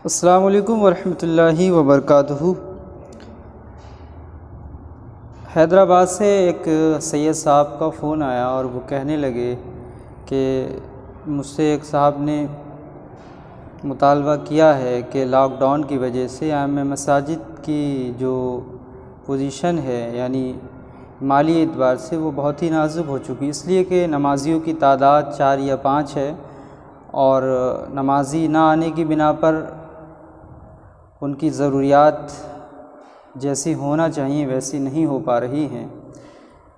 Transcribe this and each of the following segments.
السلام علیکم ورحمۃ اللہ وبرکاتہ۔ حیدرآباد سے ایک سید صاحب کا فون آیا اور وہ کہنے لگے کہ مجھ سے ایک صاحب نے مطالبہ کیا ہے کہ لاک ڈاؤن کی وجہ سے عام مساجد کی جو پوزیشن ہے یعنی مالی اعتبار سے وہ بہت ہی نازک ہو چکی، اس لیے کہ نمازیوں کی تعداد 4 یا 5 ہے اور نمازی نہ آنے کی بنا پر ان کی ضروریات جیسی ہونا چاہیے ویسی نہیں ہو پا رہی ہیں۔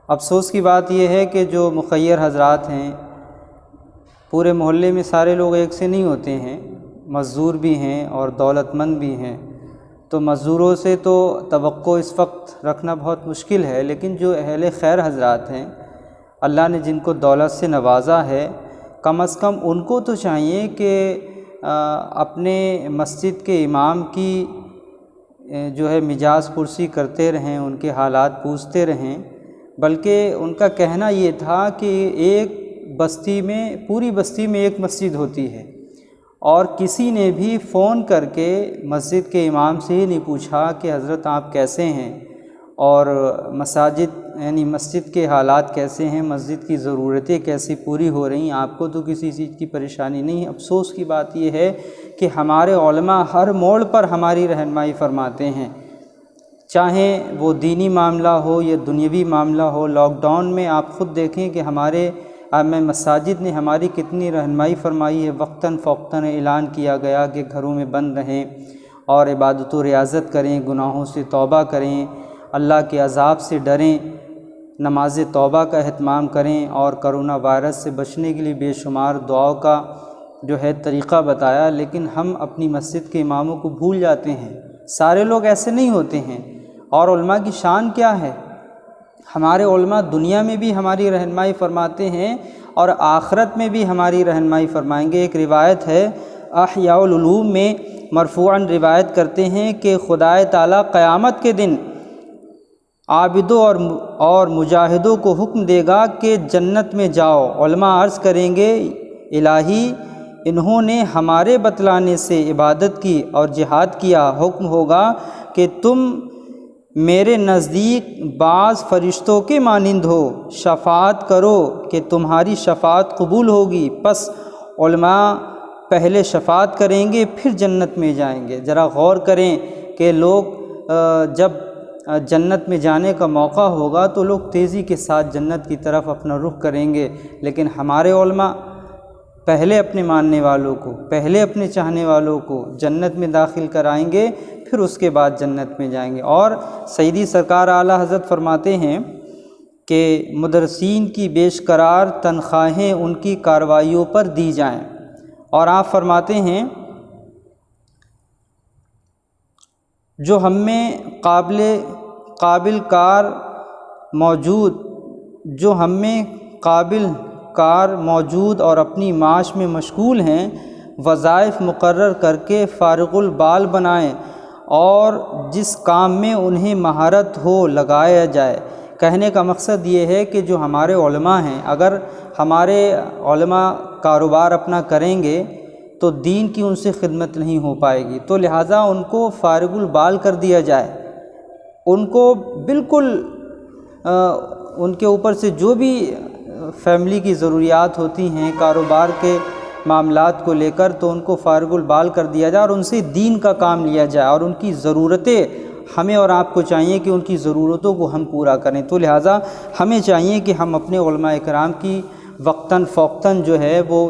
افسوس کی بات یہ ہے کہ جو مخیر حضرات ہیں، پورے محلے میں سارے لوگ ایک سے نہیں ہوتے ہیں، مزدور بھی ہیں اور دولت مند بھی ہیں، تو مزدوروں سے تو توقع اس وقت رکھنا بہت مشکل ہے، لیکن جو اہل خیر حضرات ہیں، اللہ نے جن کو دولت سے نوازا ہے، کم از کم ان کو تو چاہیے کہ اپنے مسجد کے امام کی جو ہے مجاز پرسی کرتے رہیں، ان کے حالات پوچھتے رہیں، بلکہ ان کا کہنا یہ تھا کہ ایک بستی میں پوری بستی میں ایک مسجد ہوتی ہے اور کسی نے بھی فون کر کے مسجد کے امام سے ہی نہیں پوچھا کہ حضرت آپ کیسے ہیں اور مساجد یعنی مسجد کے حالات کیسے ہیں، مسجد کی ضرورتیں کیسی پوری ہو رہی ہیں، آپ کو تو کسی چیز کی پریشانی نہیں ہے۔ افسوس کی بات یہ ہے کہ ہمارے علماء ہر موڑ پر ہماری رہنمائی فرماتے ہیں، چاہے وہ دینی معاملہ ہو یا دنیاوی معاملہ ہو۔ لاک ڈاؤن میں آپ خود دیکھیں کہ ہمارے عامہ مساجد نے ہماری کتنی رہنمائی فرمائی ہے، وقتاً فوقتاً اعلان کیا گیا کہ گھروں میں بند رہیں اور عبادت و ریاضت کریں، گناہوں سے توبہ کریں، اللہ کے عذاب سے ڈریں، نماز توبہ کا اہتمام کریں اور کرونا وائرس سے بچنے کے لیے بے شمار دعاؤں کا جو ہے طریقہ بتایا، لیکن ہم اپنی مسجد کے اماموں کو بھول جاتے ہیں۔ سارے لوگ ایسے نہیں ہوتے ہیں، اور علماء کی شان کیا ہے، ہمارے علماء دنیا میں بھی ہماری رہنمائی فرماتے ہیں اور آخرت میں بھی ہماری رہنمائی فرمائیں گے۔ ایک روایت ہے احیاء العلوم میں مرفوعاً روایت کرتے ہیں کہ خدائے تعالیٰ قیامت کے دن عابدوں اور مجاہدوں کو حکم دے گا کہ جنت میں جاؤ۔ علماء عرض کریں گے الہی انہوں نے ہمارے بتلانے سے عبادت کی اور جہاد کیا، حکم ہوگا کہ تم میرے نزدیک بعض فرشتوں کے مانند ہو، شفاعت کرو کہ تمہاری شفاعت قبول ہوگی۔ پس علماء پہلے شفاعت کریں گے پھر جنت میں جائیں گے۔ ذرا غور کریں کہ لوگ جب جنت میں جانے کا موقع ہوگا تو لوگ تیزی کے ساتھ جنت کی طرف اپنا رخ کریں گے، لیکن ہمارے علماء پہلے اپنے ماننے والوں کو، پہلے اپنے چاہنے والوں کو جنت میں داخل کرائیں گے، پھر اس کے بعد جنت میں جائیں گے۔ اور سیدی سرکار اعلیٰ حضرت فرماتے ہیں کہ مدرسین کی بیش قرار تنخواہیں ان کی کارروائیوں پر دی جائیں، اور آپ فرماتے ہیں جو ہم میں قابل کار موجود اور اپنی معاش میں مشغول ہیں، وظائف مقرر کر کے فارغ البال بنائیں اور جس کام میں انہیں مہارت ہو لگایا جائے۔ کہنے کا مقصد یہ ہے کہ جو ہمارے علماء ہیں، اگر ہمارے علماء کاروبار اپنا کریں گے تو دین کی ان سے خدمت نہیں ہو پائے گی، تو لہٰذا ان کو فارغ البال کر دیا جائے، ان کو بالکل ان کے اوپر سے جو بھی فیملی کی ضروریات ہوتی ہیں کاروبار کے معاملات کو لے کر، تو ان کو فارغ البال کر دیا جائے اور ان سے دین کا کام لیا جائے، اور ان کی ضرورتیں ہمیں اور آپ کو چاہیے کہ ان کی ضرورتوں کو ہم پورا کریں۔ تو لہٰذا ہمیں چاہیے کہ ہم اپنے علماء کرام کی وقتاً فوقتاً جو ہے وہ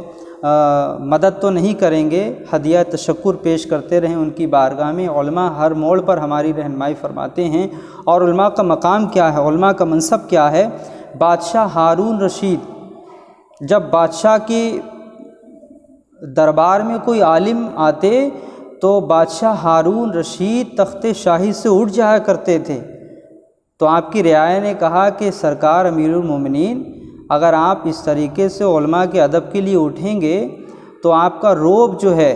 مدد تو نہیں کریں گے، ہدیہ تشکر پیش کرتے رہیں ان کی بارگاہ میں۔ علماء ہر موڑ پر ہماری رہنمائی فرماتے ہیں، اور علماء کا مقام کیا ہے، علماء کا منصب کیا ہے۔ بادشاہ ہارون رشید جب بادشاہ کے دربار میں کوئی عالم آتے تو بادشاہ ہارون رشید تخت شاہی سے اٹھ جایا کرتے تھے، تو آپ کی رعایا نے کہا کہ سرکار امیر المومنین، اگر آپ اس طریقے سے علماء کے ادب کے لیے اٹھیں گے تو آپ کا روب جو ہے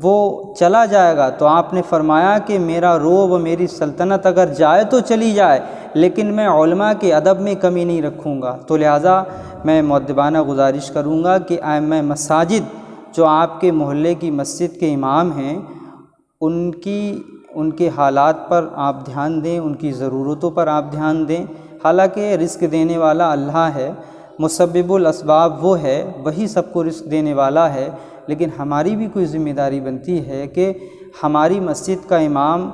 وہ چلا جائے گا۔ تو آپ نے فرمایا کہ میرا روب و میری سلطنت اگر جائے تو چلی جائے، لیکن میں علماء کے ادب میں کمی نہیں رکھوں گا۔ تو لہٰذا میں مؤدبانہ گزارش کروں گا کہ ائمہ مساجد جو آپ کے محلے کی مسجد کے امام ہیں ان کے حالات پر آپ دھیان دیں، ان کی ضرورتوں پر آپ دھیان دیں۔ حالانکہ رزق دینے والا اللہ ہے، مسبب الاسباب وہ ہے، وہی سب کو رزق دینے والا ہے، لیکن ہماری بھی کوئی ذمہ داری بنتی ہے کہ ہماری مسجد کا امام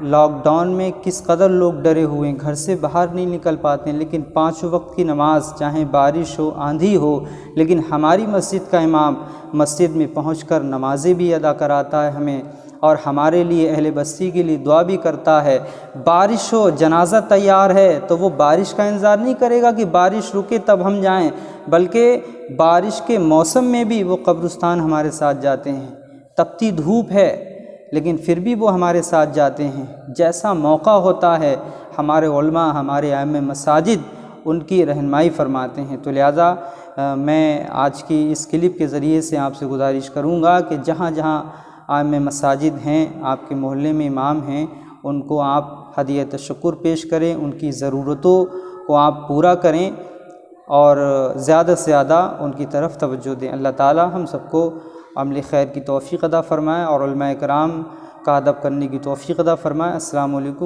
لاک ڈاؤن میں کس قدر لوگ ڈرے ہوئے ہیں، گھر سے باہر نہیں نکل پاتے ہیں، لیکن 5 وقت کی نماز چاہے بارش ہو آندھی ہو، لیکن ہماری مسجد کا امام مسجد میں پہنچ کر نمازیں بھی ادا کراتا ہے ہمیں، اور ہمارے لیے اہل بستی کے لیے دعا بھی کرتا ہے۔ بارش ہو، جنازہ تیار ہے تو وہ بارش کا انتظار نہیں کرے گا کہ بارش رکے تب ہم جائیں، بلکہ بارش کے موسم میں بھی وہ قبرستان ہمارے ساتھ جاتے ہیں۔ تپتی دھوپ ہے لیکن پھر بھی وہ ہمارے ساتھ جاتے ہیں۔ جیسا موقع ہوتا ہے ہمارے علماء، ہمارے ائمہ مساجد ان کی رہنمائی فرماتے ہیں۔ تو لہٰذا میں آج کی اس کلپ کے ذریعے سے آپ سے گزارش کروں گا کہ جہاں جہاں ائمہ مساجد ہیں، آپ کے محلے میں امام ہیں، ان کو آپ ہدیہ تشکر پیش کریں، ان کی ضرورتوں کو آپ پورا کریں اور زیادہ سے زیادہ ان کی طرف توجہ دیں۔ اللہ تعالی ہم سب کو عمل خیر کی توفیق عطا فرمائے اور علماء کرام کا ادب کرنے کی توفیق عطا فرمائے۔ السلام علیکم۔